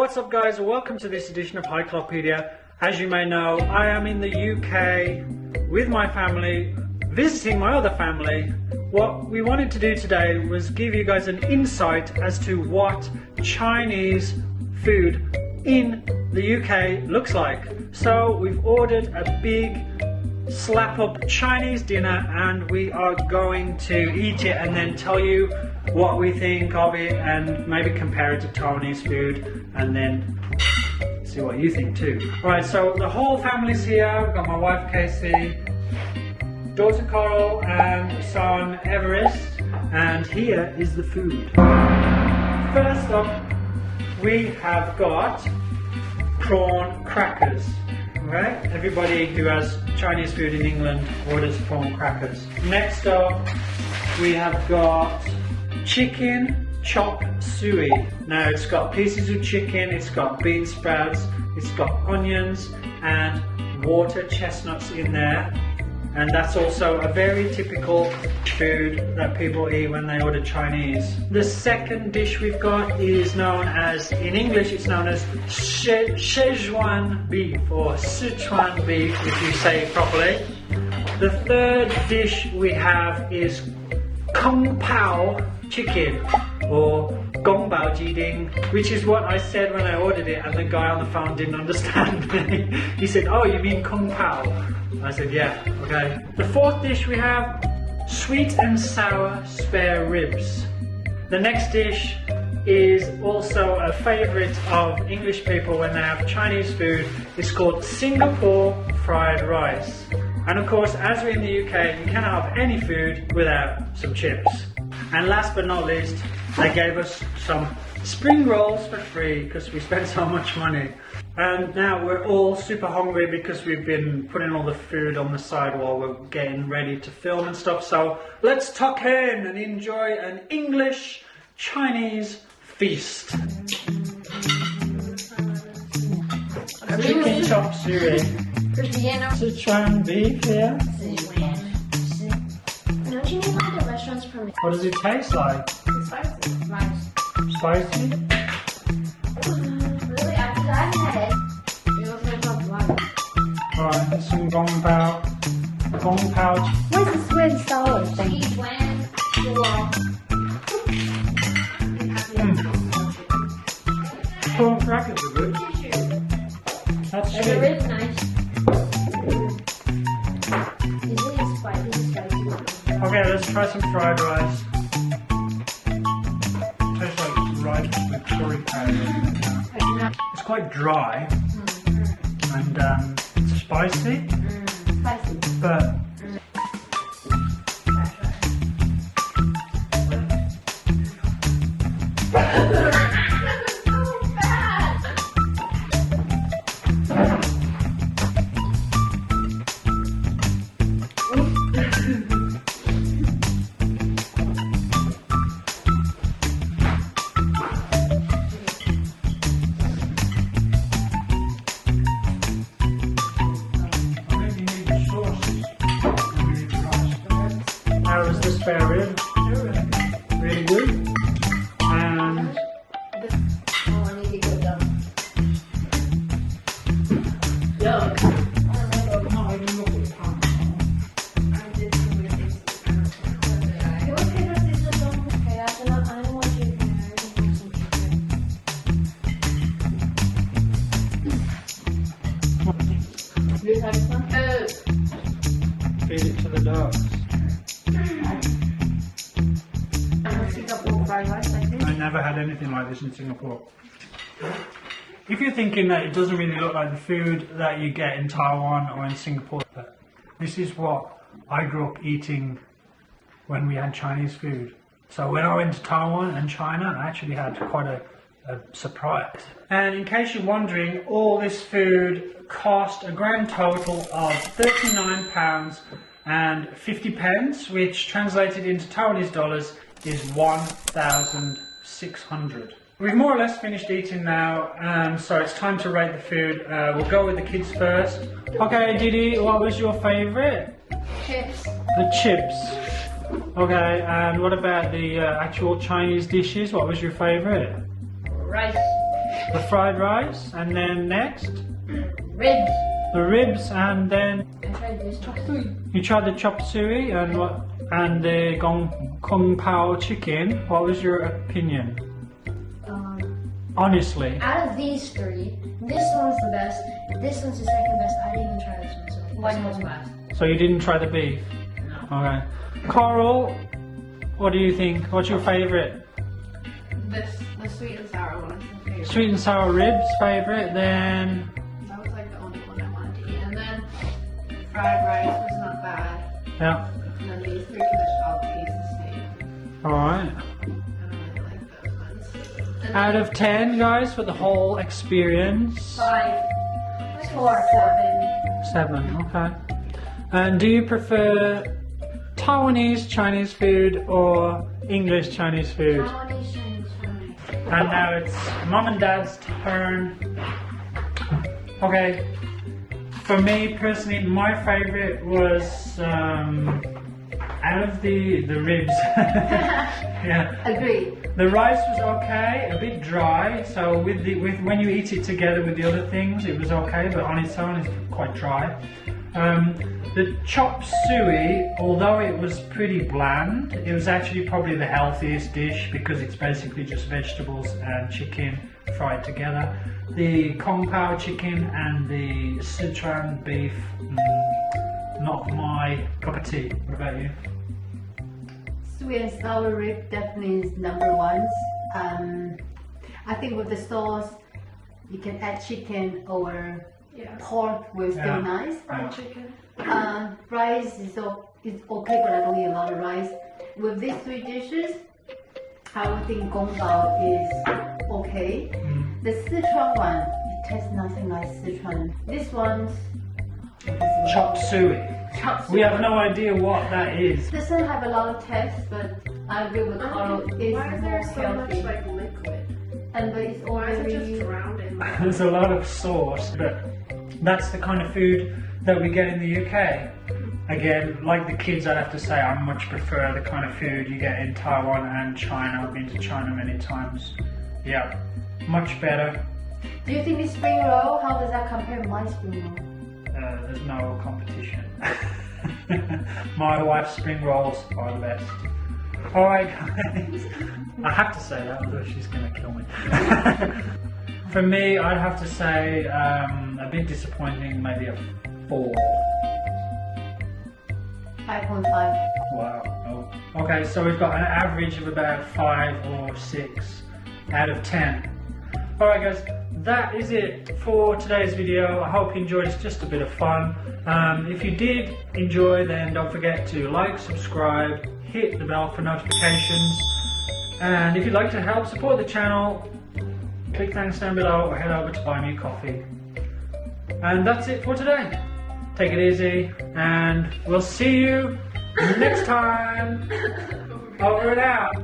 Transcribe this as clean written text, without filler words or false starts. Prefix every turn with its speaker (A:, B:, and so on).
A: What's up guys, welcome to this edition of Hikelopedia. As you may know, I am in the UK with my family, visiting my other family. What we wanted to do today was give you guys an insight as to what Chinese food in the UK looks like. So we've ordered a big slap up Chinese dinner and we are going to eat it and then tell you what we think of it and maybe compare it to Taiwanese food and then see what you think too. Alright, so the whole family's here. We've got my wife Casey, daughter Coral and son Everest, and here is the food. First up we have got prawn crackers. Right? Everybody who has Chinese food in England orders prawn crackers. Next up, we have got chicken chop suey. Now it's got pieces of chicken, it's got bean sprouts, it's got onions and water chestnuts in there. And that's also a very typical food that people eat when they order Chinese. The second dish we've got is known as, in English it's known as Szechuan beef or Sichuan beef if you say it properly. The third dish we have is Kung Pao chicken or Gong Bao Jiding, which is what I said when I ordered it and the guy on the phone didn't understand me. He said, "Oh, you mean Kung Pao?" I said, "Yeah, okay." The fourth dish we have sweet and sour spare ribs. The next dish is also a favourite of English people when they have Chinese food. It's called Singapore fried rice. And of course, as we're in the UK, you cannot have any food without some chips. And last but not least, they gave us some spring rolls for free because we spent so much money. And now we're all super hungry because we've been putting all the food on the side while we're getting ready to film and stuff. So let's tuck in and enjoy an English Chinese feast. Chicken chop suey. Sichuan beef here.
B: Don't you need like the restaurants from it?
A: What does it taste like?
B: It's spicy. Nice.
A: Spicy?
B: Really, after that I had it. It was like a blood.
A: Alright, some Gong Pao. Gong Pao.
B: What is this sweet and sour thing?
A: Prawn crackers are good. That's
B: It's
A: sweet.
B: really nice. It's really spicy.
A: Okay, let's try some fried rice. Tastes like rice with curry powder. It's quite dry and it's spicy,
B: Spicy.
A: but how is the spare rib? Really good. And
B: Oh, I need to go down.
A: feed it to the dogs. I never had anything like this in Singapore. If you're thinking that it doesn't really look like the food that you get in Taiwan or in Singapore, this is what I grew up eating when we had Chinese food. So when I went to Taiwan and China, I actually had quite a surprise. And in case you're wondering, all this food cost a grand total of £39 and 50 pence, which translated into Taiwanese dollars is 1,600. We've more or less finished eating now, so it's time to rate the food. We'll go with the kids first. Okay, Didi, what was your favourite?
B: Chips.
A: The chips. Okay, and what about the actual Chinese dishes? What was your favourite?
B: Rice.
A: The fried rice, and then next
B: Ribs.
A: the ribs, and then
B: I tried this one.
A: you tried the chop suey and what? And the kung pao chicken. What was your opinion? Honestly.
B: Out of these three, this one's the best. This one's the second best. I didn't even try this one, so one was best.
A: So you didn't try the beef?
B: No.
A: Okay. Coral, what do you think? What's your favourite?
C: The sweet and sour one is my favorite.
A: Sweet and sour ribs favourite, then
C: That was like the only one I wanted to eat. And then fried rice was not bad.
A: yeah.
C: And then these three traditional pieces steak.
A: Alright.
C: I don't really like those ones. And
A: Out of 10 guys for the whole experience.
B: 5.
C: then
B: 4.
C: 7.
A: 7, okay. And do you prefer Taiwanese Chinese food or English Chinese food?
B: Taiwanese Chinese food.
A: And now it's mum and dad's turn. Okay, for me personally, my favourite was out of the ribs. Yeah,
B: Agreed.
A: the rice was okay, a bit dry. So with when you eat it together with the other things, it was okay, but on its own, it's quite dry. The chop suey, although it was pretty bland, it was actually probably the healthiest dish because it's basically just vegetables and chicken fried together. The kung pao chicken and the Sichuan beef, not my cup of tea. What about you?
D: Sweet and sour rib definitely is number one. I think with the sauce, you can add chicken or
C: Yeah.
D: pork will
A: Yeah.
D: still nice.
C: Fried chicken.
D: Rice is okay, but I don't eat a lot of rice. With these three dishes, I would think gong bao is okay. The Sichuan one, it tastes nothing like Sichuan. This one's
A: Chop suey.
D: chop
A: We have
D: suey.
A: no idea what that is.
D: Doesn't have a lot of taste, but I agree with Carl. It's
C: Why is
D: more
C: there so much
D: healthy,
C: like liquid?
D: and but it's all
C: Why is it
D: very.
C: just drowned in liquid?
A: There's a lot of sauce, but that's the kind of food that we get in the UK. Again, like the kids, I'd have to say I much prefer the kind of food you get in Taiwan and China. I've been to China many times. Yeah, much better.
D: Do you think the spring roll? How does that compare to my spring roll?
A: There's no competition. My wife's spring rolls are the best. Alright guys, I have to say that, although she's going to kill me. For me, I'd have to say a bit disappointing, maybe a 4.
D: 5.5.
A: Wow. Oh. Okay, so we've got an average of about 5 or 6 out of 10. Alright guys, that is it for today's video. I hope you enjoyed. It's just a bit of fun. If you did enjoy, then don't forget to like, subscribe, hit the bell for notifications. And if you'd like to help support the channel, click thanks down below or head over to buy me a coffee. And that's it for today. Take it easy, and we'll see you next time. Over and out.